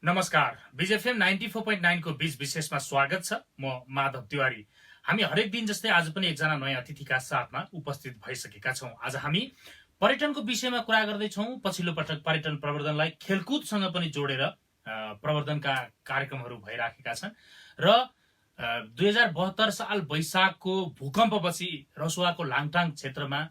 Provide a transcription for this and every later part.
नमस्कार, बीजेफएम 94.9 को बीच विशेषमा स्वागत छ। म माधव तिवारी। हामी हरेक दिन जस्तै आज पनि एकजना नयाँ अतिथिका साथमा उपस्थित भइसकेका छौं। आज हामी पर्यटनको विषयमा कुरा गर्दैछौं। पछिल्लो पटक पर्यटन प्रवर्धनलाई खेलकुदसँग पनि जोडेर प्रवर्धनका कार्यक्रमहरू भइराखेका छन् र 2072 साल वैशाखको भूकम्पपछि रसुवाको लाङटाङ क्षेत्रमा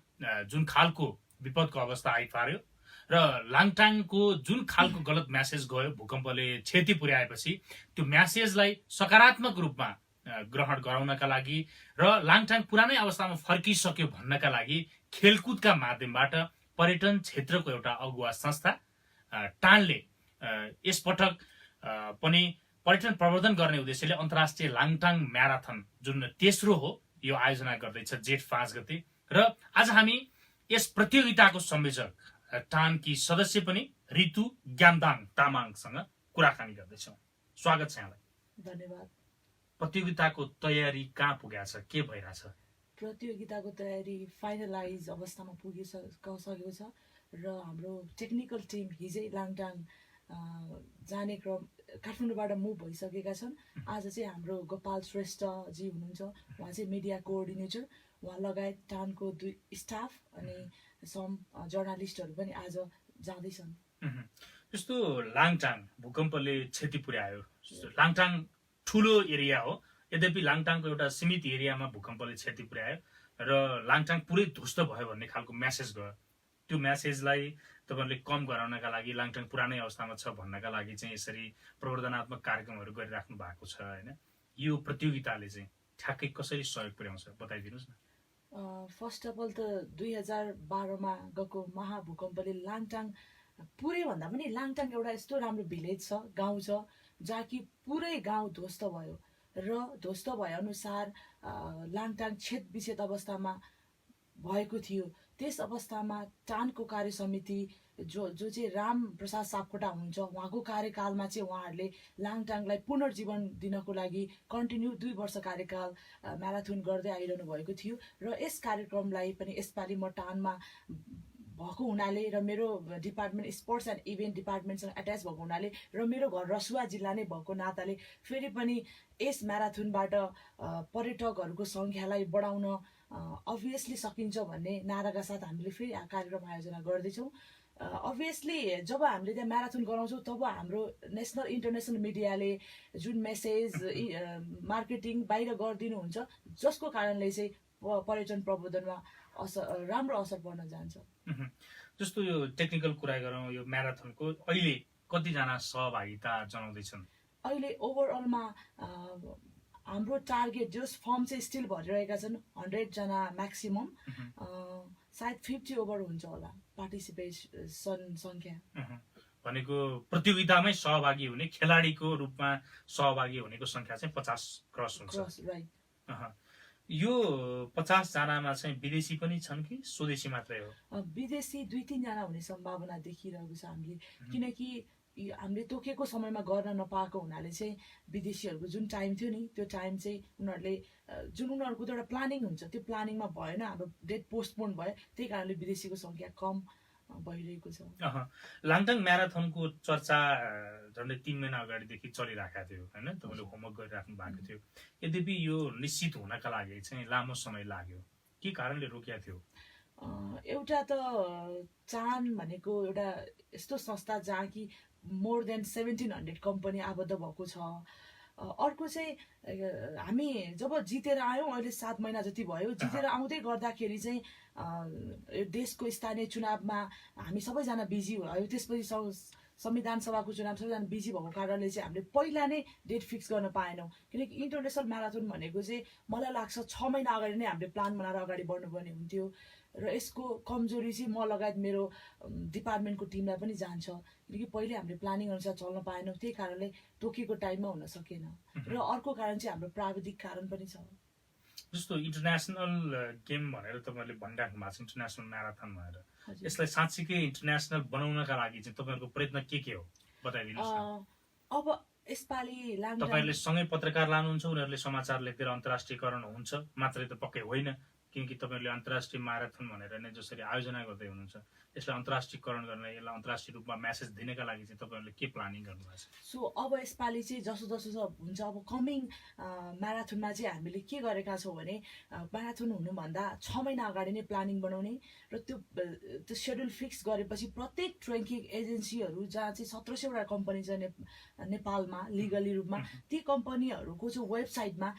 जुन खालको विपदको अवस्था आइपार्यो र लाङटाङको जुन खालको गलत म्यासेज गयो भूकम्पले क्षति पुर्याएपछि त्यो म्यासेजलाई सकारात्मक रूपमा ग्रहण गराउनका लागि र लाङटाङ पुरानै अवस्थामा फर्किसक्यो भन्नका लागि खेलकुदका माध्यमबाट पर्यटन क्षेत्रको एउटा अगुवा संस्था टानले यसपटक पनि पर्यटन प्रवर्धन गर्ने उद्देश्यले अन्तर्राष्ट्रिय लाङटाङ म्याराथन जुन तेस्रो हो यो आयोजना गर्दैछ जेठ 5 गते र आज हामी यस प्रतियोगिताको संयोजक टानकी सदस्य पनि रितु ग्यामदाङ तामाङसँग कुराकानी गर्दैछौँ। स्वागत छ यहाँलाई। धन्यवाद। प्रतियोगिताको तयारी कहाँ पुगेको छ, के भइरहेछ? प्रतियोगिताको तयारी फाइनलाइज अवस्थामा पुगिसकेको छ र हाम्रो टेक्निकल टिम हिजै लाङटाङ जाने क्रम काठमाडौँबाट मुभ भइसकेका छन्। आज चाहिँ हाम्रो गोपाल श्रेष्ठजी हुनुहुन्छ, उहाँ चाहिँ मिडिया कोअर्डिनेटर, उहाँ लगायत टानको 2 स्टाफ अनि सम जर्नलिस्टहरू पनि आज जाँदैछन्। जस्तो लाङटाङ भूकम्पले क्षति पुर्यायो। लाङटाङ ठुलो एरिया हो, यद्यपि लाङटाङको एउटा सीमित एरियामा भूकम्पले क्षति पुर्यायो र लाङटाङ पुरै ध्वस्त भयो भन्ने खालको म्यासेज गयो। त्यो म्यासेजलाई तपाईहरुले कम गराउनका लागि लाङटाङ पुरानै अवस्थामा छ भन्नका लागि चाहिँ यसरी प्रवर्धनात्मक कार्यक्रमहरू गरिराख्नु भएको छ हैन? यो प्रतियोगिताले चाहिँ ठ्याक्कै कसरी सहयोग पुर्याउँछ बताइदिनुस् न। फर्स्ट अफ अल त 2012 मा गएको महाभूकम्पले लाङटाङ पुरै भन्दा पनि लाङटाङ एउटा यस्तो राम्रो भिलेज छ, गाउँ छ, जहाँ कि पुरै गाउँ ध्वस्त भयो र ध्वस्त भए अनुसार लाङटाङ छेद विच्छेद अवस्थामा भएको थियो। त्यस अवस्थामा टानको कार्य समिति जो चाहिँ राम प्रसाद सापकोटा हुनुहुन्छ, उहाँको कार्यकालमा चाहिँ उहाँहरूले लाङटाङलाई पुनर्जीवन दिनको लागि कन्टिन्यू 2 वर्ष कार्यकाल म्याराथन गर्दै आइरहनु भएको थियो र यस कार्यक्रमलाई पनि यसपालि म टानमा भएको हुनाले र मेरो डिपार्टमेन्ट स्पोर्ट्स एन्ड इभेन्ट डिपार्टमेन्टसँग एट्याच भएको हुनाले र मेरो घर रसुवा जिल्ला नै भएको नाताले फेरि पनि यस म्याराथनबाट पर्यटकहरूको सङ्ख्यालाई बढाउन अभियसली सकिन्छ भन्ने नाराका साथ हामीले फेरि कार्यक्रम आयोजना गर्दैछौँ। अभियसली जब हामीले त्यहाँ म्याराथन गराउँछौँ तब हाम्रो नेसनल इन्टरनेसनल मिडियाले जुन मेसेज मार्केटिङ बाहिर गरिदिनुहुन्छ, जसको कारणले चाहिँ पर्यटन प्रवर्धनमा राम्रो असर पर्न जान्छ। जस्तो यो टेक्निकल कुरा गरौँ, यो म्याराथनको अहिले कतिजना सहभागिता जनाउँदैछन्? अहिले ओभरअलमा हाम्रो टार्गेट जस फर्म चाहिँ स्टिल भरिरहेका छन् 100 जना म्याक्सिमम, सायद 50 ओभर हुन्छ होला पार्टिसिपेसन संख्या। भनेको प्रतियोगितामै सहभागी हुने खेलाडीको रूपमा सहभागी हुनेको संख्या चाहिँ 50 क्रस हुन्छ। राइट। यो 50 जनामा चाहिँ विदेशी पनि छन् कि स्वदेशी मात्रै हो? विदेशी 2-3 जना हुने सम्भावना देखिरहेको छ हामीले, किनकि हामीले तोकेको समयमा गर्न नपाएको हुनाले चाहिँ विदेशीहरूको जुन टाइम थियो नि त्यो टाइम चाहिँ उनीहरूले जुन उनीहरूको एउटा प्लानिङ हुन्छ त्यो प्लानिङमा भएन, हाम्रो डेट पोस्टपोन भयो, त्यही कारणले विदेशीको संख्या कम भइरहेको छ। लाङटाङ म्याराथनको चर्चा झन्डै 3 महिना अगाडिदेखि चलिरहेको थियो हैन? तपाईले होमवर्क गरिराख्नु भएको थियो। यद्यपि यो निश्चित हुनका लागि चाहिँ लामो समय लाग्यो, के कारणले रोकिया थियो? एउटा त चान भनेको एउटा यस्तो संस्था जहाँ कि मोर देन 1700 कम्पनी आबद्ध भएको छ। अर्को चाहिँ हामी जब जितेर आयौँ, अहिले 7 महिना जति भयो, जितेर आउँदै गर्दाखेरि चाहिँ देशको स्थानीय चुनावमा हामी सबैजना बिजी भयो। त्यसपछि संविधान सभाको चुनाव सबैजना बिजी भएको कारणले चाहिँ हामीले पहिला नै डेट फिक्स गर्न पाएनौँ, किनकि इन्टरनेसनल म्याराथन भनेको चाहिँ मलाई लाग्छ 6 महिना अगाडि नै हामीले प्लान बनाएर अगाडि बढ्नुपर्ने हुन्थ्यो र यसको कमजोरी चाहिँ म लगायत मेरो डिपार्टमेन्टको टिमलाई पनि जान्छ, किनकि पहिले हामीले प्लानिङ अनुसार चल्न पाएनौँ, त्यही कारणले तोकेको टाइममा हुन सकेन। र अर्को कारण चाहिँ हाम्रो प्राविधिक कारण पनि छ। जस्तो इन्टरनेसनल गेम भनेर तपाईहरुले भनिराख्नु भएको छ, इन्टरनेसनल म्याराथन भनेर, यसलाई साँच्चीकै इन्टरनेसनल बनाउनका लागि चाहिँ तपाईहरुको प्रयत्न के हो बताइदिनुस् न। अब यसपालि तपाईहरुले सँगै पत्रकार लानुहुन्छ, उनीहरुले समाचार लेख्दै अन्तर्राष्ट्रियकरण हुन्छ मात्रै त पक्कै होइन, किनकि तपाईँहरूले अन्तर्राष्ट्रिय म्याराथन भनेर नै जसरी आयोजना गर्दै हुनुहुन्छ यसलाई अन्तर्राष्ट्रियकरण गर्न यसलाई अन्तर्राष्ट्रिय रूपमा म्यासेज दिनका लागि चाहिँ तपाईँहरूले के प्लानिङ गर्नुभएको छ? सो अब यसपालि चाहिँ जसो जसो हुन्छ अब कमिङ म्याराथनमा चाहिँ हामीले के गरेका छौँ भने म्याराथन हुनुभन्दा 6 महिना अगाडि नै प्लानिङ बनाउने र त्यो सेड्युल फिक्स गरेपछि प्रत्येक ट्रेकिङ एजेन्सीहरू जहाँ चाहिँ 1700वटा कम्पनी छ नेपालमा लिगली रूपमा ती कम्पनीहरूको चाहिँ वेबसाइटमा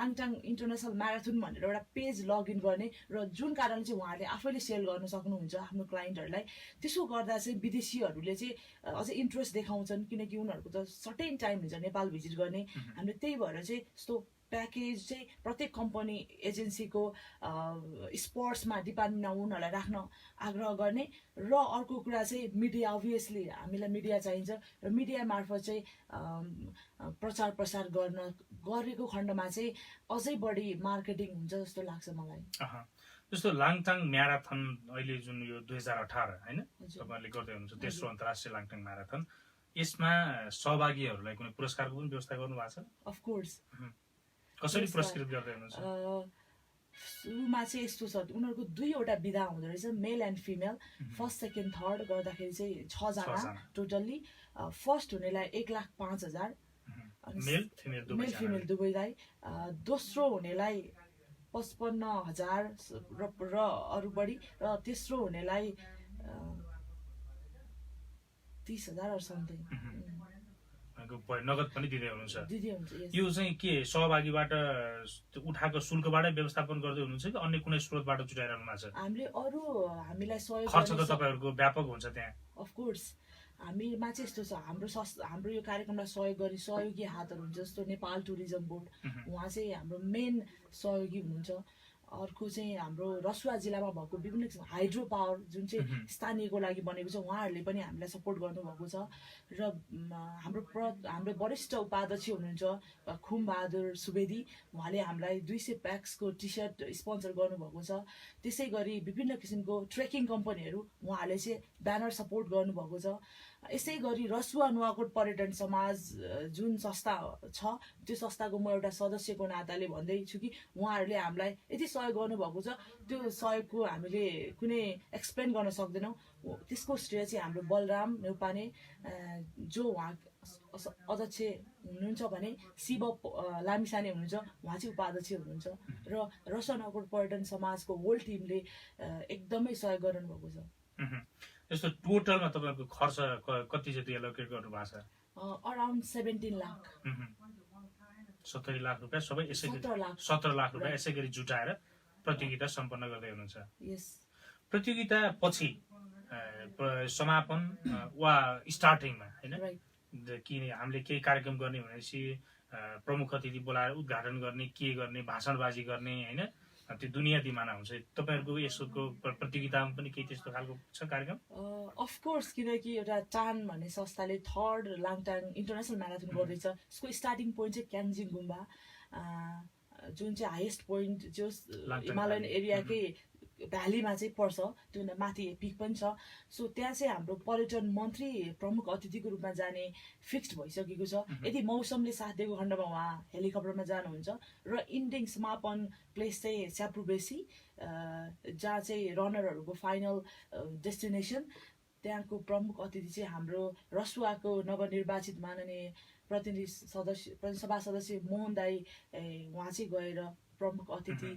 लाङटाङ इन्टरनेसनल म्याराथन भनेर एउटा पेज लगइन गर्ने र जुन कारणले चाहिँ उहाँहरूले आफैले सेल गर्न सक्नुहुन्छ आफ्नो क्लाइन्टहरूलाई। त्यसो गर्दा चाहिँ विदेशीहरूले चाहिँ अझै इन्ट्रेस्ट देखाउँछन् किनकि उनीहरूको त सर्टेन टाइम हुन्छ नेपाल भिजिट गर्ने। हामीले त्यही भएर चाहिँ यस्तो प्याकेज चाहिँ प्रत्येक कम्पनी एजेन्सीको स्पोर्ट्समा डिपार्टमेन्टमा उनीहरूलाई राख्न आग्रह गर्ने। र अर्को कुरा चाहिँ मिडिया, अभियसली हामीलाई मिडिया चाहिन्छ र मिडिया मार्फत चाहिँ प्रचार प्रसार गरेको खण्डमा चाहिँ अझै बढी मार्केटिङ हुन्छ जस्तो लाग्छ मलाई। जस्तो लाङटाङ म्याराथन अहिले जुन यो 2018 होइन तपाईँहरूले गर्दै हुनुहुन्छ तेस्रो अन्तर्राष्ट्रिय लाङटाङ म्याराथन, यसमा सहभागीहरूलाई कुनै पुरस्कारको पनि व्यवस्था गर्नु भएको छ? अफकोर्स। कसरी पुरस्कृत गर्दै हुनुहुन्छ? सुरुमा चाहिँ यस्तो छ, उनीहरूको 2वटा विधा हुँदो रहेछ, male and female. First second third गर्दाखेरि चाहिँ 6 जना टोटल्ली। फर्स्ट हुनेलाई 1,05,000 मेल फिमेल दुवैलाई। दोस्रो हुनेलाई 55,000 र अरू बढी, र तेस्रो हुनेलाई 30,000 अर समथिङ नगद पनि दिँदै हुनुहुन्छ? हुन्छ। यो चाहिँ के सहभागीबाट उठाएको शुल्कबाटै व्यवस्थापन गर्दै हुनुहुन्छ कि अन्य कुनै स्रोतबाट जुटाइरहनु भएको छ? हामीले अरू हामीलाई सहयोग खर्च त तपाईँहरूको व्यापक हुन्छ त्यहाँ? अफकोर्स हामीमा चाहिँ यस्तो छ, हाम्रो यो कार्यक्रमलाई सहयोग गर्ने सहयोगी हातहरू हुन्छ जस्तो नेपाल टुरिज्म बोर्ड, उहाँ चाहिँ हाम्रो मेन सहयोगी हुनुहुन्छ। अर्को चाहिँ हाम्रो रसुवा जिल्लामा भएको विभिन्न किसिमको हाइड्रो पावर जुन चाहिँ स्थानीयको लागि बनेको छ, उहाँहरूले पनि हामीलाई सपोर्ट गर्नुभएको छ। र हाम्रो वरिष्ठ उपाध्यक्ष हुनुहुन्छ खुमबहादुर सुवेदी, उहाँले हामीलाई 200 प्याक्सको टी सर्ट स्पोन्सर गर्नुभएको छ। त्यसै गरी विभिन्न किसिमको ट्रेकिङ कम्पनीहरू उहाँहरूले चाहिँ ब्यानर सपोर्ट गर्नुभएको छ। यसै गरी रसुवा नुवाकोट पर्यटन समाज जुन संस्था छ, त्यो संस्थाको म एउटा सदस्यको नाताले भन्दैछु कि उहाँहरूले हामीलाई यति सहयोग गर्नुभएको छ, त्यो सहयोगको हामीले कुनै एक्सप्लेन गर्न सक्दैनौँ। त्यसको श्रेय चाहिँ हाम्रो बलराम नेउपाने जो उहाँ अध्यक्ष हुनुहुन्छ भने शिव लामिसाने हुनुहुन्छ, उहाँ चाहिँ उपाध्यक्ष हुनुहुन्छ। र रसुवा नुवाकोट पर्यटन समाजको होल टिमले एकदमै सहयोग गर्नुभएको छ। यस्तो टोटलमा तपाईँको खर्च कति जति एलोकेट गर्नु भएको छ? अराउन्ड 17 लाख। 70 लाख रुपियाँ सबै यसै 17 लाख रुपियाँ यसै गरी जुटाएर प्रतियोगिता सम्पन्न गर्दै हुनुहुन्छ। यस। प्रतियोगिता पछि समापन वा स्टार्टिङमा होइन कि हामीले केही कार्यक्रम गर्ने भनेपछि प्रमुख अतिथि बोलाएर उद्घाटन गर्ने, के गर्ने, भाषणबाजी गर्ने होइन, त्यो दुनियाँ दिमाना हुन्छ। तपाईँहरूको यसको प्रतियोगितामा पनि केही त्यस्तो खालको छ कार्यक्रम? अफकोर्स, किनकि एउटा टान भन्ने संस्थाले 3rd लाङटाङ इन्टरनेसनल म्याराथन गर्दैछ। यसको स्टार्टिङ पोइन्ट चाहिँ क्यान्जिङ गुम्बा, जुन चाहिँ हाइएस्ट पोइन्ट जो हिमालयन एरियाकै भ्यालीमा चाहिँ पर्छ, त्यो माथि पिक पनि छ। सो त्यहाँ चाहिँ हाम्रो पर्यटन मन्त्री प्रमुख अतिथिको रूपमा जाने फिक्स्ड भइसकेको छ। यदि मौसमले साथ दिएको खण्डमा उहाँ हेलिकप्टरमा जानुहुन्छ। र इन्डिङ समापन प्लेस चाहिँ स्याप्रुबेसी, जहाँ चाहिँ रनरहरूको फाइनल डेस्टिनेसन, त्यहाँको प्रमुख अतिथि चाहिँ हाम्रो रसुवाको नवनिर्वाचित माननीय सभा सदस्य मोहन दाई, उहाँ चाहिँ गएर प्रमुख अतिथि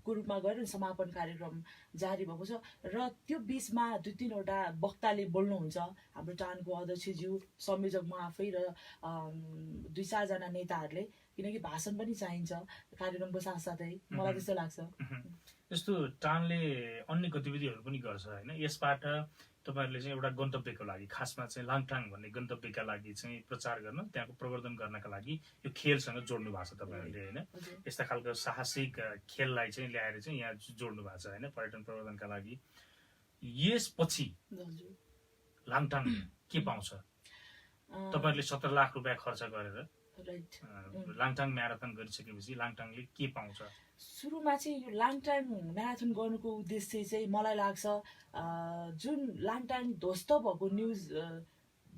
को रूपमा गएर समापन कार्यक्रम जारी भएको छ। र त्यो बिचमा 2-3वटा वक्ताले बोल्नुहुन्छ, हाम्रो टानको अध्यक्षज्यू, संयोजक म आफै र 2-4 जना नेताहरूले, किनकि भाषण पनि चाहिन्छ कार्यक्रमको साथसाथै, मलाई त्यस्तो लाग्छ। यस्तो टानले अन्य गतिविधिहरू पनि गर्छ होइन, यसबाट तपाईँहरूले चाहिँ एउटा गन्तव्यको लागि, खासमा चाहिँ लाङटाङ भन्ने गन्तव्यका लागि चाहिँ प्रचार गर्न, त्यहाँको प्रवर्धन गर्नका लागि यो खेलसँग जोड्नु भएको छ तपाईँहरूले होइन। यस्ता खालको साहसिक खेललाई चाहिँ ल्याएर चाहिँ यहाँ जोड्नु भएको छ होइन पर्यटन प्रवर्धनका लागि। यसपछि लाङटाङ के पाउँछ? तपाईँहरूले 17 लाख रुपियाँ खर्च गरेर लाङटाङ म्याराथन गरिसकेपछि लाङटाङले के पाउँछ? सुरुमा चाहिँ यो लाङटाङ म्याराथन गर्नुको उद्देश्य चाहिँ मलाई लाग्छ जुन लाङटाङ ध्वस्त भएको न्युज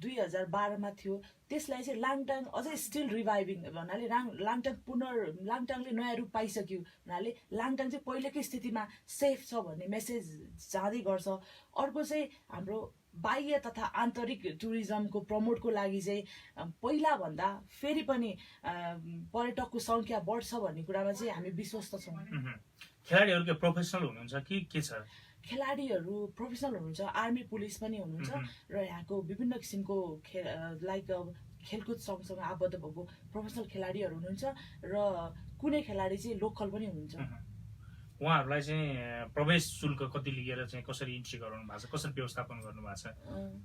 2012मा थियो, त्यसलाई चाहिँ लाङटाङ अझै स्टिल रिभाइभिङ भन्नाले लाङटाङले नयाँ रूप पाइसक्यो भन्नाले लाङटाङ चाहिँ पहिलेकै स्थितिमा सेफ छ भन्ने मेसेज जाँदै गर्छ। अर्को चाहिँ हाम्रो बाह्य तथा आन्तरिक टुरिज्मको प्रमोटको लागि चाहिँ पहिलाभन्दा फेरि पनि पर्यटकको सङ्ख्या बढ्छ भन्ने कुरामा चाहिँ हामी विश्वस्त छौँ। खेलाडीहरू के प्रोफेसनल हुनुहुन्छ कि के छ? खेलाडीहरू प्रोफेसनल हुनुहुन्छ, आर्मी पुलिस पनि हुनुहुन्छ र यहाँको विभिन्न किसिमको लाइक खेलकुद सँगसँग आबद्ध भएको प्रोफेसनल खेलाडीहरू हुनुहुन्छ र कुनै खेलाडी चाहिँ लोकल पनि हुनुहुन्छ। उहाँहरूलाई चाहिँ प्रवेश शुल्क कति लिएर चाहिँ कसरी इन्ट्री गराउनु भएको छ, कसरी व्यवस्थापन गर्नु भएको छ?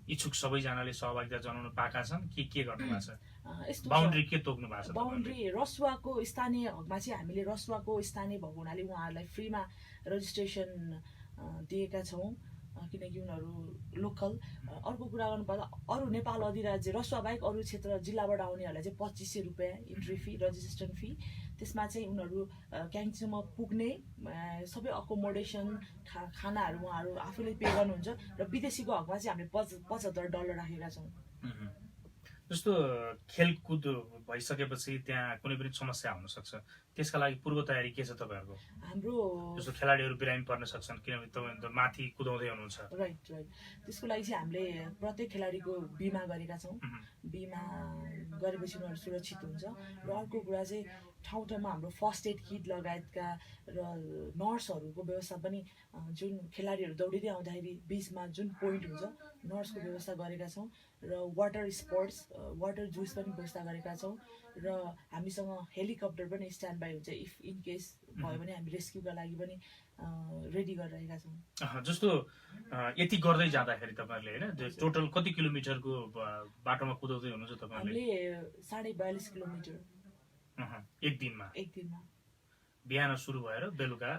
इच्छुक सबैजनाले सहभागिता जनाउनु पाएका छन् कि के गर्नु भएको छ? यस्तो बााउन्ड्री के तोक्नु भएको छ? बााउन्ड्री रसुवाको स्थानीय हकमा चाहिँ हामीले रसुवाको स्थानीय भएको हुनाले उहाँहरूलाई फ्रीमा रजिस्ट्रेसन दिएका छौँ किनकि उनीहरू लोकल। अर्को कुरा गर्नुपर्दा अरू नेपाल अधिराज्य रसुवा बाहेक अरू क्षेत्र जिल्लाबाट आउनेहरूलाई चाहिँ 2500 रुपियाँ इन्ट्री फी रजिस्ट्रेसन फी। त्यसमा चाहिँ उनीहरू क्याङसम्म पुग्ने सबै अकोमोडेसन खानाहरू उहाँहरू आफूले पे गर्नुहुन्छ र विदेशीको हकमा चाहिँ हामीले $75 राखेका छौँ। जस्तो खेलकुद भइसकेपछि त्यहाँ कुनै पनि समस्या हुन सक्छ, त्यसका लागि पूर्व तयारी के छ तपाईँहरूको? हाम्रो जस्तो खेलाडीहरू बिरामी पर्न सक्छन् किनभने तपाईँ त माथि कुदाउँदै हुनुहुन्छ। राइट त्यसको लागि चाहिँ हामीले प्रत्येक खेलाडीको बिमा गरेका छौँ। बिमा गरेपछि उनीहरू सुरक्षित हुन्छ। र अर्को कुरा चाहिँ ठाउँ ठाउँमा हाम्रो फर्स्ट एड किट लगायतका र नर्सहरूको व्यवस्था पनि जुन खेलाडीहरू दौडिँदै आउँदाखेरि बिचमा जुन पोइन्ट हुन्छ नर्सको व्यवस्था गरेका छौँ र वाटर स्पोर्ट्स वाटर जुस पनि व्यवस्था गरेका छौँ र हामीसँग हेलिकप्टर पनि स्ट्यान्ड बाई हुन्छ इफ इन केस भयो भने हामी रेस्क्युका लागि पनि रेडी गरिरहेका छौँ। जस्तो यति गर्दै जाँदाखेरि तपाईँहरूले होइन टोटल कति किलोमिटरको बाटोमा कुदाउँदै हुनुहुन्छ तपाईँहरूले? हामीले 42.5 किलोमिटर एक दिनमा बिहान सुरु भएर बेलुका?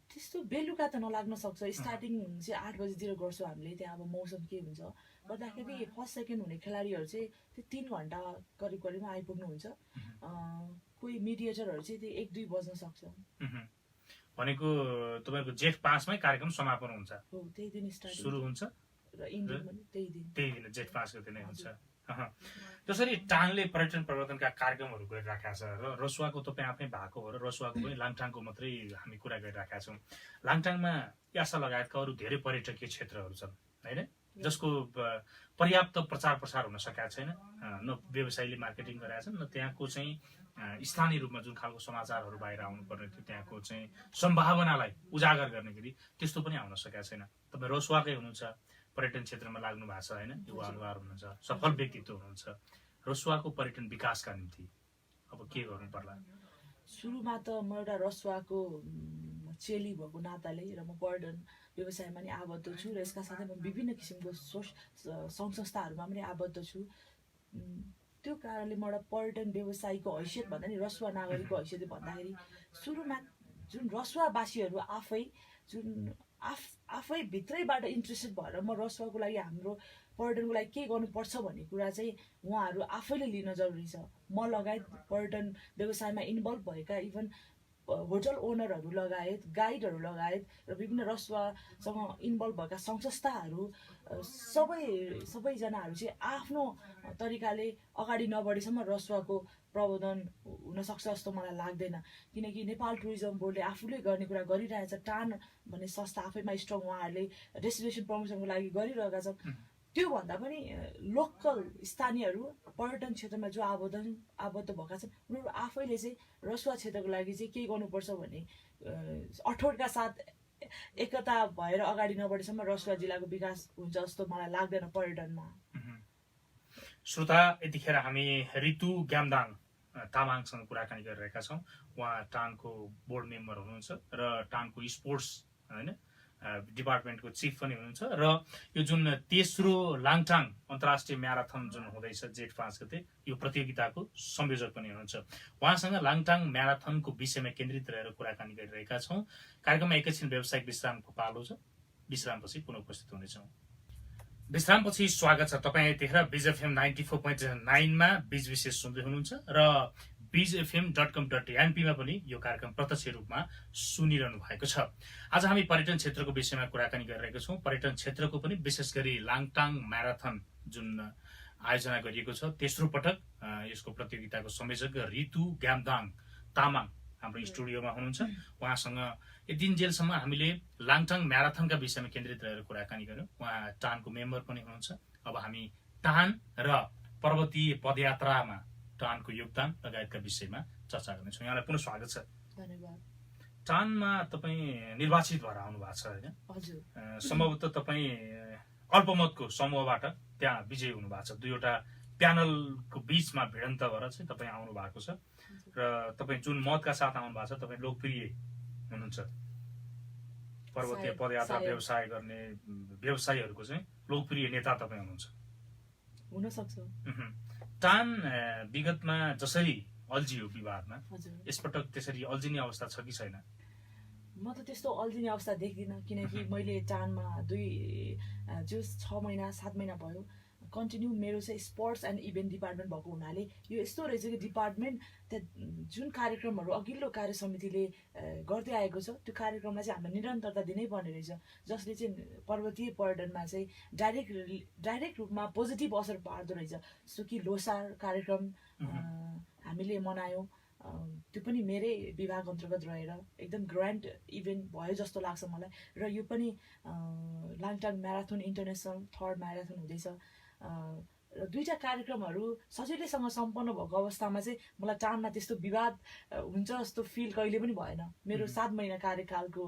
त्यस्तो बेलुका त नलाग्न सक्छ। स्टार्टिङ चाहिँ 8 बजीतिर गर्छौँ हामीले। त्यहाँ अब मौसम के हुन्छ गर्दाखेरि फर्स्ट सेकेन्ड हुने खेलाडीहरू चाहिँ त्यो 3 घन्टा करिबमा आइपुग्नुहुन्छ। कोही मिडिएटरहरू चाहिँ त्यो 1-2 बज्न सक्छ। भनेको तपाईँको जेठ 5मै कार्यक्रम समापन हुन्छ? हो, त्यही दिन स्टार्ट सुरु हुन्छ र इन्डियन पनि त्यही दिन जेठ 5 गते नै हुन्छ। जसरी टाङले पर्यटन प्रवर्धनका कार्यक्रमहरू गरिराखेका छ र रसुवाको तपाईँ आफै भएको हो र रसुवाको पनि लाङटाङको मात्रै हामी कुरा गरिराखेका छौँ। लाङटाङमा यासा लगायतका अरू धेरै पर्यटकीय क्षेत्रहरू छन् होइन, जसको पर्याप्त प्रचार प्रसार हुन सकेका छैन। न व्यवसायीले मार्केटिङ गरेका छन्, न त्यहाँको चाहिँ स्थानीय रूपमा जुन खालको समाचारहरू बाहिर आउनुपर्ने थियो त्यहाँको चाहिँ सम्भावनालाई उजागर गर्ने गरी त्यस्तो पनि आउन सकेका छैन। तपाईँ रसुवाकै हुनुहुन्छ, पर्यटन क्षेत्रमा लाग्नु भएको छ होइन, युवा अनुहार हुनुहुन्छ, सफल व्यक्तित्व हुनुहुन्छ। रसुवाको पर्यटन विकासका निम्ति अब के गर्नु पर्ला? सुरुमा त म एउटा रसुवाको चेली भएको नाताले र म पर्यटन व्यवसायमा पनि आबद्ध छु र यसका साथै म विभिन्न किसिमको सङ्घ संस्थाहरूमा पनि आबद्ध छु। त्यो कारणले म एउटा पर्यटन व्यवसायीको हैसियत भन्दा नि रसुवा नागरिकको हैसियत भन्दाखेरि सुरुमा जुन रसुवावासीहरू आफै भित्रैबाट इन्ट्रेस्टेड भएर म रसुवाको लागि हाम्रो पर्यटनको लागि के गर्नुपर्छ भन्ने कुरा चाहिँ उहाँहरू आफैले लिन जरुरी छ। म लगायत पर्यटन व्यवसायमा इन्भल्भ भएका इभन होटल ओनरहरू लगायत गाइडहरू लगायत र विभिन्न रसुवासँग इन्भल्भ भएका सङ्घ संस्थाहरू सबैजनाहरू चाहिँ आफ्नो तरिकाले अगाडि नबढेसम्म रसुवाको प्रबन्धन हुन सक्छ जस्तो मलाई लाग्दैन। किनकि नेपाल टुरिज्म बोर्डले आफूले गर्ने कुरा गरिरहेछ। टान भन्ने संस्था आफैमा स्ट्रङ, उहाँहरूले डेस्टिनेसन प्रमोसनको लागि गरिरहेका छन्। त्यो भन्दा पनि लोकल स्थानीयहरू पर्यटन क्षेत्रमा जो आबद्ध भएका छन् उनीहरू आफैले चाहिँ रसुवा क्षेत्रको लागि चाहिँ के गर्नुपर्छ भन्ने अठोटका साथ एकता भएर अगाडि नबढेसम्म रसुवा जिल्लाको विकास हुन्छ जस्तो मलाई लाग्दैन पर्यटनमा। श्रोता, यतिखेर हामी ऋतु ग्यामदाङ तामाङसँग कुराकानी गरिरहेका छौँ। उहाँ टानको बोर्ड मेम्बर हुनुहुन्छ र टानको स्पोर्ट्स होइन डिपार्टमेन्टको चिफ पनि हुनुहुन्छ र यो जुन तेस्रो लाङटाङ अन्तर्राष्ट्रिय म्याराथन जुन हुँदैछ जेठ 5 गते यो प्रतियोगिताको संयोजक पनि हुनुहुन्छ। उहाँसँग लाङटाङ म्याराथनको विषयमा केन्द्रित रहेर कुराकानी गरिरहेका छौँ। कार्यक्रममा एकैछिन व्यावसायिक विश्रामको पालो छ। विश्रामपछि पुनः उपस्थित हुनेछौँ। विश्रामपछि स्वागत छ। तपाईँ यतिखेर बीज एफएम 94.9 मा बीज विशेष सुन्दै हुनुहुन्छ र bizfm.com.np मा पनि यो कार्यक्रम प्रत्यक्ष रूपमा सुनिरहनु भएको छ। आज हामी पर्यटन क्षेत्रको विषयमा कुराकानी गरिरहेका छौँ। पर्यटन क्षेत्रको पनि विशेष गरी लाङटाङ म्याराथन जुन आयोजना गरिएको छ, तेस्रो पटक यसको प्रतियोगिताको संयोजक रितु ग्यामदाङ तामाङ हाम्रो स्टुडियोमा हुनुहुन्छ। उहाँसँग यतिन्जेलसम्म हामीले लाङटाङ म्याराथनका विषयमा केन्द्रित रहेर कुराकानी गर्यौँ। उहाँ टानको मेम्बर पनि हुनुहुन्छ। अब हामी टान र पर्वतीय पदयात्रामा टानको योगदान लगायतका विषयमा चर्चा गर्नेछौँ। यहाँलाई पुनः स्वागत छ। धन्यवाद। टानमा तपाईँ निर्वाचित भएर आउनु भएको छ होइन? हजुर। सम्भवतः तपाईँ अल्पमतको समूहबाट त्यहाँ विजयी हुनु भएको छ। दुईवटा प्यानलको बीचमा भिडन्त भएर चाहिँ तपाईँ आउनु भएको छ र तपाईँ जुन मतका साथ आउनु भएको छ, तपाईँ लोकप्रिय हुनुहुन्छ। पर्वतीय पदयात्रा व्यवसाय गर्ने व्यवसायीहरूको चाहिँ लोकप्रिय नेता तपाईँ हुनुहुन्छ। हुन सक्छ। टान विगतमा जसरी अल्झियो विवादमा, हजुर। यसपटक त्यसरी अल्झिने अवस्था छ कि छैन? म त त्यस्तो अल्झिने अवस्था देख्दिनँ, किनकि मैले टानमा 6 महिना 7 महिना भयो कन्टिन्यू मेरो चाहिँ स्पोर्ट्स एन्ड इभेन्ट डिपार्टमेन्ट भएको हुनाले यो यस्तो रहेछ कि डिपार्टमेन्ट त्यहाँ जुन कार्यक्रमहरू अघिल्लो कार्य समितिले गर्दै आएको छ त्यो कार्यक्रमलाई चाहिँ हामीले निरन्तरता दिनै पर्ने रहेछ, जसले चाहिँ पर्वतीय पर्यटनमा चाहिँ डाइरेक्ट रूपमा पोजिटिभ असर पार्दो रहेछ। जस्तो कि लोसार कार्यक्रम हामीले मनायौँ, त्यो पनि मेरै विभाग अन्तर्गत रहेर एकदम ग्रान्ड इभेन्ट भयो जस्तो लाग्छ मलाई। र यो पनि Langtang marathon international 3rd marathon हुँदैछ र दुईटा कार्यक्रमहरू सजिलैसँग सम्पन्न भएको अवस्थामा चाहिँ मलाई टानमा त्यस्तो विवाद हुन्छ जस्तो फिल कहिले पनि भएन। मेरो 7 महिना कार्यकालको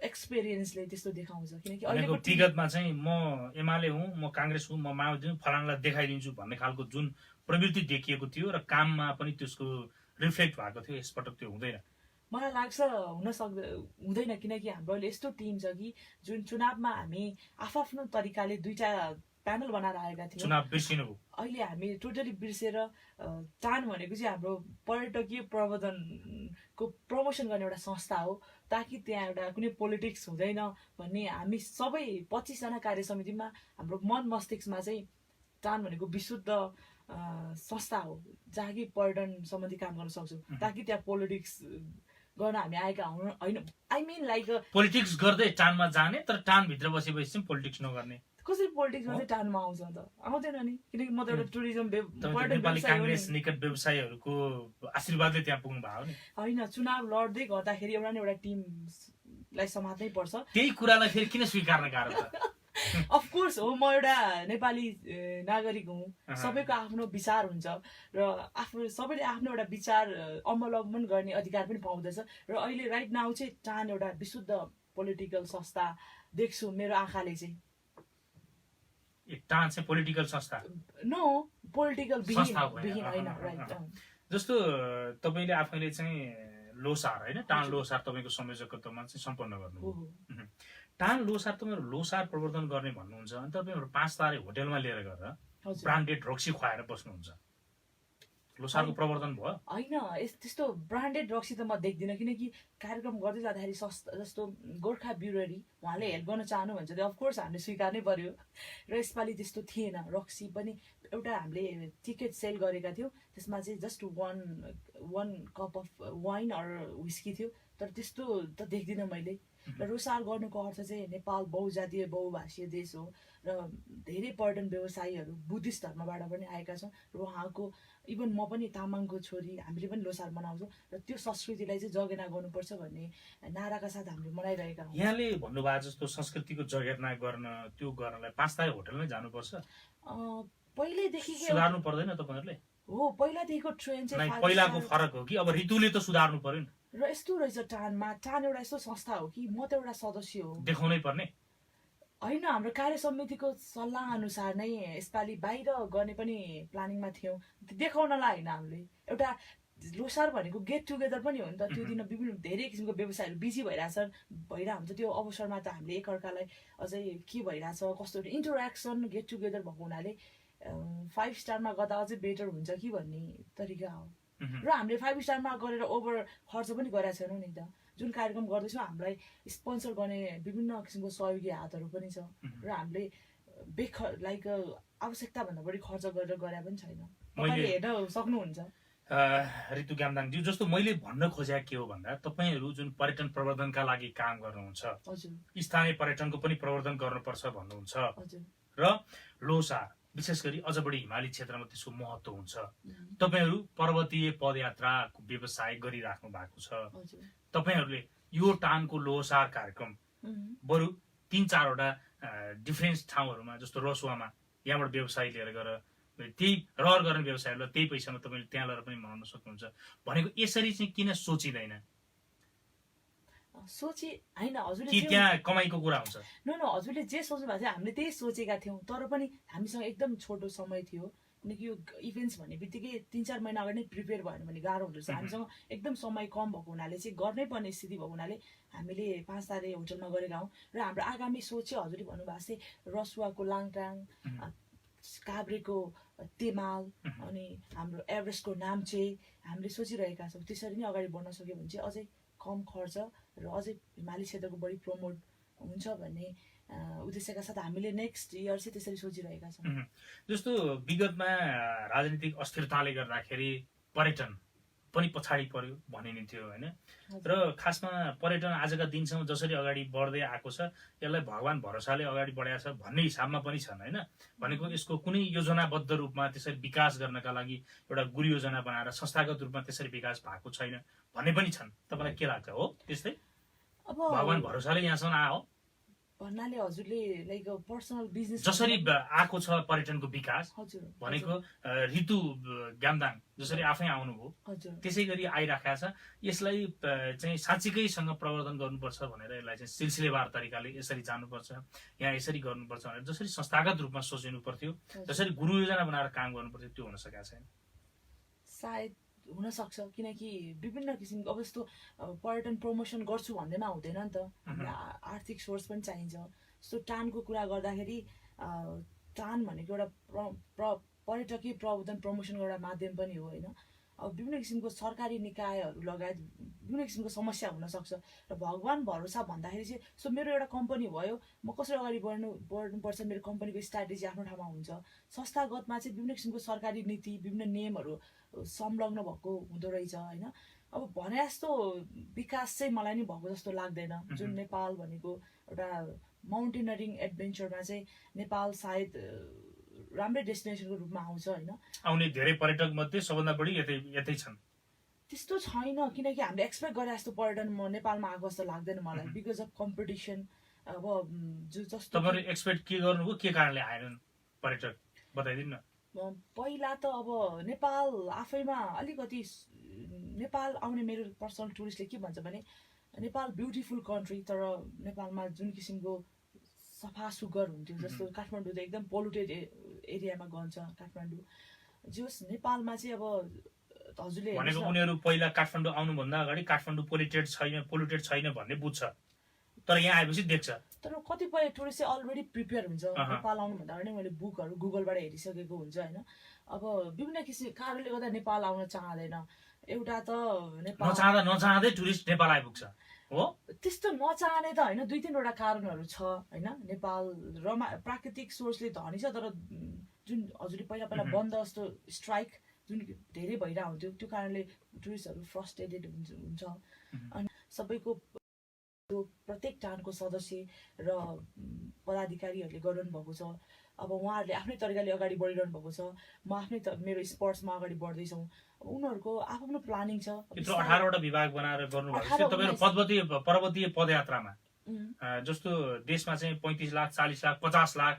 एक्सपिरियन्सले त्यस्तो देखाउँछ। किनकि अहिलेको विगतमा चाहिँ म एमाले हुँ, म काङ्ग्रेस हुँ, म माओवादी हुँ, फलानालाई देखाइदिन्छु भन्ने खालको जुन प्रवृत्ति देखिएको थियो र काममा पनि त्यसको रिफ्लेक्ट भएको थियो, यसपटक त्यो हुँदैन। मलाई लाग्छ हुँदैन, किनकि हाम्रो अहिले यस्तो टिम छ कि जुन चुनावमा हामी आफ्नो तरिकाले दुईटा प्यानल बनाएर आएका थियौँ। चुनाव बिर्सिनु हो, अहिले हामी टोटली बिर्सेर टान भनेको चाहिँ हाम्रो पर्यटकीय प्रवर्धनको प्रमोसन गर्ने एउटा संस्था हो, ताकि त्यहाँ एउटा कुनै पोलिटिक्स हुँदैन भन्ने हामी सबै 25 जना कार्य समितिमा हाम्रो मन मस्तिष्कमा चाहिँ टान भनेको विशुद्ध संस्था हो जहाँ कि पर्यटन सम्बन्धी काम गर्न सक्छौँ, ताकि त्यहाँ पोलिटिक्स गर्न हामी आएका होइन। आई मिन लाइक पोलिटिक्स गर्दै टानमा जाने तर टानभित्र बसेपछि चाहिँ पोलिटिक्स नगर्ने। कसरी पोलिटिक्समा चाहिँ टानमा आउँछ त? आउँदैन नि, किनकि म त एउटा टुरिज्म नेपाली काङ्ग्रेस निकट व्यवसायीहरूको आशीर्वादले त्यहाँ पुग्नु भयो नि। होइन, चुनाव लड्दै गर्दाखेरि एउटा न एउटा टिमलाई समात्नै पर्छ। त्यही कुरालाई फेरि किन स्वीकार्न गाह्रो छ? अफकोर्स हो, म एउटा नेपाली नागरिक हुँ, सबैको आफ्नो विचार हुन्छ र सबैले आफ्नो एउटा विचार अवलम्बन गर्ने अधिकार पनि पाउँदछ। र अहिले राइट नाउ चाहिँ टान एउटा विशुद्ध पोलिटिकल संस्था देख्छु मेरो आँखाले चाहिँ। टान चाहिँ पोलिटिकल संस्था? नो, पोलिटिकल विहीन होइन। राइट। जस्तो तपाईँले आफैले चाहिँ लोसार होइन, टान लोसार तपाईँको संयोजकत्वमा चाहिँ सम्पन्न गर्नु। टान लोसार तपाईँहरू लोसार प्रवर्धन गर्ने भन्नुहुन्छ अनि तपाईँहरू 5 तारे होटेलमा लिएर गएर ब्रान्डेड रक्सी खुवाएर बस्नुहुन्छ, लोसारको प्रवर्धन भयो? होइन, त्यस्तो ब्रान्डेड रक्सी त म देख्दिनँ, किनकि कार्यक्रम गर्दै जाँदाखेरि जस्तो गोर्खा ब्युरेरी उहाँले हेल्प गर्न चाहनुहुन्छ त्यो अफकोर्स हामीले स्वीकार्नै पर्यो। र यसपालि त्यस्तो थिएन। रक्सी पनि एउटा हामीले टिकट सेल गरेका थियौँ, त्यसमा चाहिँ just one cup of wine or whisky थियो, तर त्यस्तो त देख्दिनँ मैले। र लोसार गर्नुको अर्थ चाहिँ नेपाल बहुजातीय बहुभाषीय देश हो र धेरै पर्यटन व्यवसायीहरू बुद्धिस्ट धर्मबाट पनि आएका छौँ र उहाँको इभन म पनि तामाङको छोरी, हामीले पनि लोसार मनाउँछौँ र त्यो संस्कृतिलाई चाहिँ जगेर्ना गर्नुपर्छ भन्ने नाराका साथ हामीले मनाइरहेका हौँ। यहाँले भन्नुभएको जस्तो संस्कृतिको जगेर्ना गर्न त्यो गर्नलाई 5 तारे होटलमै जानुपर्छ? पहिल्यैदेखि सुधार्नु पर्दैन तपाईँहरूले? हो, पहिलादेखिको ट्रेन्ड चाहिँ पहिलाको फरक हो कि अब ऋतुले त सुधार्नु पर्यो नि? र यस्तो रहेछ टानमा, टान एउटा यस्तो संस्था हो कि म त एउटा सदस्य हो, देखाउनै पर्ने होइन। हाम्रो कार्य समितिको सल्लाह अनुसार नै यसपालि बाहिर गर्ने पनि प्लानिङमा थियौँ, देखाउनलाई होइन। हामीले एउटा लोसार भनेको गेट टुगेदर पनि हो नि त। त्यो दिन विभिन्न धेरै किसिमको व्यवसायहरू बिजी भइरहन्छ, त्यो अवसरमा त हामीले एकअर्कालाई अझै के भइरहेछ कस्तो इन्टरेक्सन गेट टुगेदर भएको हुनाले 5 स्टारमा गर्दा अझै बेटर हुन्छ कि भन्ने तरिका हो। र हामीले 5 स्टारमा गरेर ओभर खर्च पनि गरेका छैनौँ नि त। जुन कार्यक्रम गर्दैछौँ हामीलाई स्पोन्सर गर्ने विभिन्न किसिमको सहयोगी हातहरू पनि छ र हामीले लाइक आवश्यकताभन्दा बढी खर्च गरेर गरे पनि छैन। तपाईँले हेर्न सक्नुहुन्छ। ऋतु ग्यामदाङज्यू, जस्तो मैले भन्न खोजेको के हो भन्दा तपाईँहरू जुन पर्यटन प्रवर्धनका लागि काम गर्नुहुन्छ, स्थानीय पर्यटनको पनि प्रवर्धन गर्नुपर्छ भन्नुहुन्छ र लोसार विशेष गरी अझ बढी हिमाली क्षेत्रमा त्यसको महत्त्व हुन्छ। तपाईहरू पर्वतीय पदयात्राको व्यवसाय गरिराख्नु भएको छ। तपाईहरूले यो टानको लोसार कार्यक्रम बरु 3-4 वटा डिफ्रेन्ट ठाउँहरूमा जस्तो रसुवामा यहाँबाट व्यवसाय लिएर गएर त्यही रहर गर्ने व्यवसायहरूलाई त्यही पैसामा तपाईँले त्यहाँ लगेर पनि मनाउन सक्नुहुन्छ भनेको यसरी चाहिँ किन सोचिँदैन? सोचे होइन हजुरले कि त्यहाँ कमाइको कुरा हुन्छ? हजुरले जे सोच्नु भएको थियो हामीले त्यही सोचेका थियौँ, तर पनि हामीसँग एकदम छोटो समय थियो। किनकि यो इभेन्ट्स भन्ने बित्तिकै 3-4 महिना अगाडि नै प्रिपेयर भएन भने गाह्रो हुँदो रहेछ। हामीसँग एकदम समय कम भएको हुनाले चाहिँ गर्नै पर्ने स्थिति भएको हुनाले हामीले 5 तारे होटलमा गरेका हौँ। र हाम्रो आगामी सोच चाहिँ हजुरले भन्नुभएको चाहिँ रसुवाको लाङटाङ, काभ्रेको तेमाल अनि हाम्रो एभरेस्टको नाम्चे हामीले सोचिरहेका छौँ। त्यसरी नै अगाडि बढ्न सक्यो भने चाहिँ अझै कम खर्च र अझै हिमाली क्षेत्रको बढी प्रमोट हुन्छ भन्ने उद्देश्यका साथ हामीले नेक्स्ट इयर चाहिँ त्यसरी सोचिरहेका छौँ। जस्तो विगतमा राजनीतिक अस्थिरताले गर्दाखेरि पर्यटन पनि पछाडि पर्यो भनिने थियो होइन, र खासमा पर्यटन आजका दिनसम्म जसरी अगाडि बढ्दै आएको छ यसलाई भगवान भरोसाले अगाडि बढाएको छ भन्ने हिसाबमा पनि छन् होइन। भनेको यसको कुनै योजनाबद्ध रूपमा त्यसरी विकास गर्नका लागि एउटा गुरु योजना बनाएर संस्थागत रूपमा त्यसरी विकास भएको छैन भन्ने पनि छन्। तपाईँलाई के लाग्छ? हो त्यस्तै अब भगवान भरोसाले यहाँसम्म आयो भन्नाले हजुरले लाइक पर्सनल बिजनेस जसरी आएको छ पर्यटनको विकास भनेको ऋतु ग्यामदाङ जसरी आफै आउनुभयो त्यसै गरी आइराखेको छ। यसलाई चाहिँ साँच्चीकैसँग प्रवर्धन गर्नुपर्छ भनेर यसलाई चाहिँ सिलसिलेवार तरिकाले यसरी जानुपर्छ, यहाँ यसरी गर्नुपर्छ भनेर जसरी संस्थागत रूपमा सोचिनु पर्थ्यो, जसरी गुरु योजना बनाएर काम गर्नु पर्थ्यो त्यो हुन सकेको छैन। सायद हुन सक्छ, किनकि विभिन्न किसिमको अब यस्तो पर्यटन प्रमोसन गर्छु भन्दैमा हुँदैन नि त, आर्थिक सोर्स पनि चाहिन्छ। जस्तो टानको कुरा गर्दाखेरि टान भनेको एउटा पर्यटकीय प्रवर्धन प्रमोसनको एउटा माध्यम पनि हो होइन। अब विभिन्न किसिमको सरकारी निकायहरू लगायत विभिन्न किसिमको समस्या हुनसक्छ र भगवान भरोसा भन्दाखेरि चाहिँ सो मेरो एउटा कम्पनी भयो, म कसरी अगाडि बढ्नुपर्छ, मेरो कम्पनीको स्ट्राटेजी आफ्नो ठाउँमा हुन्छ। संस्थागतमा चाहिँ विभिन्न किसिमको सरकारी नीति विभिन्न नियमहरू संलग्न भएको हुँदो रहेछ होइन। अब भने जस्तो विकास चाहिँ मलाई नि भएको जस्तो लाग्दैन। जुन नेपाल भनेको एउटा माउन्टेनरिङ एडभेन्चरमा चाहिँ नेपाल सायद राम्रै डेस्टिनेसनको रूपमा आउँछ होइन। आउने धेरै पर्यटक मध्ये सबभन्दा बढी यतै छन् त्यस्तो छैन, किनकि हामीले एक्सपेक्ट गरे जस्तो पर्यटन नेपालमा आएको जस्तो लाग्दैन मलाई, बिकज अफ कम्पिटिसन। अब जस्तो तपाईँले एक्सपेक्ट के गर्नुभयो, के कारणले आएनन् पर्यटक बताइदिनु न। पहिला त अब नेपाल आफैमा अलिकति नेपाल आउने मेरो पर्सनल टुरिस्टले के भन्छ भने नेपाल ब्युटिफुल कन्ट्री, तर नेपालमा जुन किसिमको सफा सुग्घर हुन्थ्यो, जस्तो काठमाडौँ त एकदम पोल्युटेड एरियामा गन्छ काठमाडौँ, जस नेपालमा चाहिँ अब हजुरले भनेको उनीहरू पहिला काठमाडौँ आउनुभन्दा अगाडि काठमाडौँ पोल्युटेड छैन भन्ने बुझ्छ, तर यहाँ आएपछि देख्छ। तर कतिपय टुरिस्ट चाहिँ अलरेडी प्रिपेयर हुन्छ नेपाल आउनुभन्दा अगाडि। मैले बुकहरू गुगलबाट हेरिसकेको हुन्छ होइन। अब विभिन्न किसिम कारणले गर्दा नेपाल आउन चाहँदैन। एउटा त नेपाल नचाहँदै टुरिस्ट नेपाल आइपुग्छ हो, त्यस्तो नचाहने त होइन, 2-3 वटा कारणहरू छ होइन। नेपाल प्राकृतिक सोर्सले धनी छ, तर जुन हजुरले पहिला बन्द जस्तो स्ट्राइक जुन धेरै भइरहेको हुन्थ्यो त्यो कारणले टुरिस्टहरू फ्रस्ट्रेटेड हुन्छ। अनि सबैको प्रत्येक टानको सदस्य र पदाधिकारीहरूले गरिरहनु भएको छ। अब उहाँहरूले आफ्नै तरिकाले अगाडि बढिरहनु भएको छ, म आफ्नै मेरो स्पोर्ट्समा अगाडि बढ्दैछौँ। उनीहरूको आफ्नो प्लानिङ छ। 18 वटा विभाग बनाएर गर्नुभएको छ तपाईँहरू पर्वतीय पदयात्रामा। जस्तो देशमा चाहिँ 35 लाख 40 लाख 50 लाख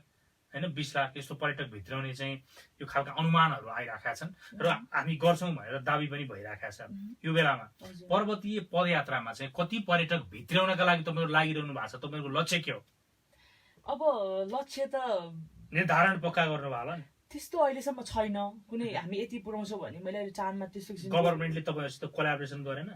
होइन 20 लाख यस्तो पर्यटक भित्राउने चाहिँ यो खालका अनुमानहरू आइराखेका छन् र हामी गर्छौँ भनेर दाबी पनि भइराखेका छ। यो बेलामा पर्वतीय पदयात्रामा चाहिँ कति पर्यटक भित्राउनका लागि तपाईँहरू लागिरहनु भएको छ? तपाईँहरूको लक्ष्य के हो? अब लक्ष्य त निर्धारण पक्का गर्नु भयो होला नि? त्यस्तो अहिलेसम्म छैन कुनै हामी यति पुर्याउँछौँ भने। मैले अहिले चाडमा त्यस्तो गभर्मेन्टले तपाईँहरूसित कोलाबोरेसन गरेन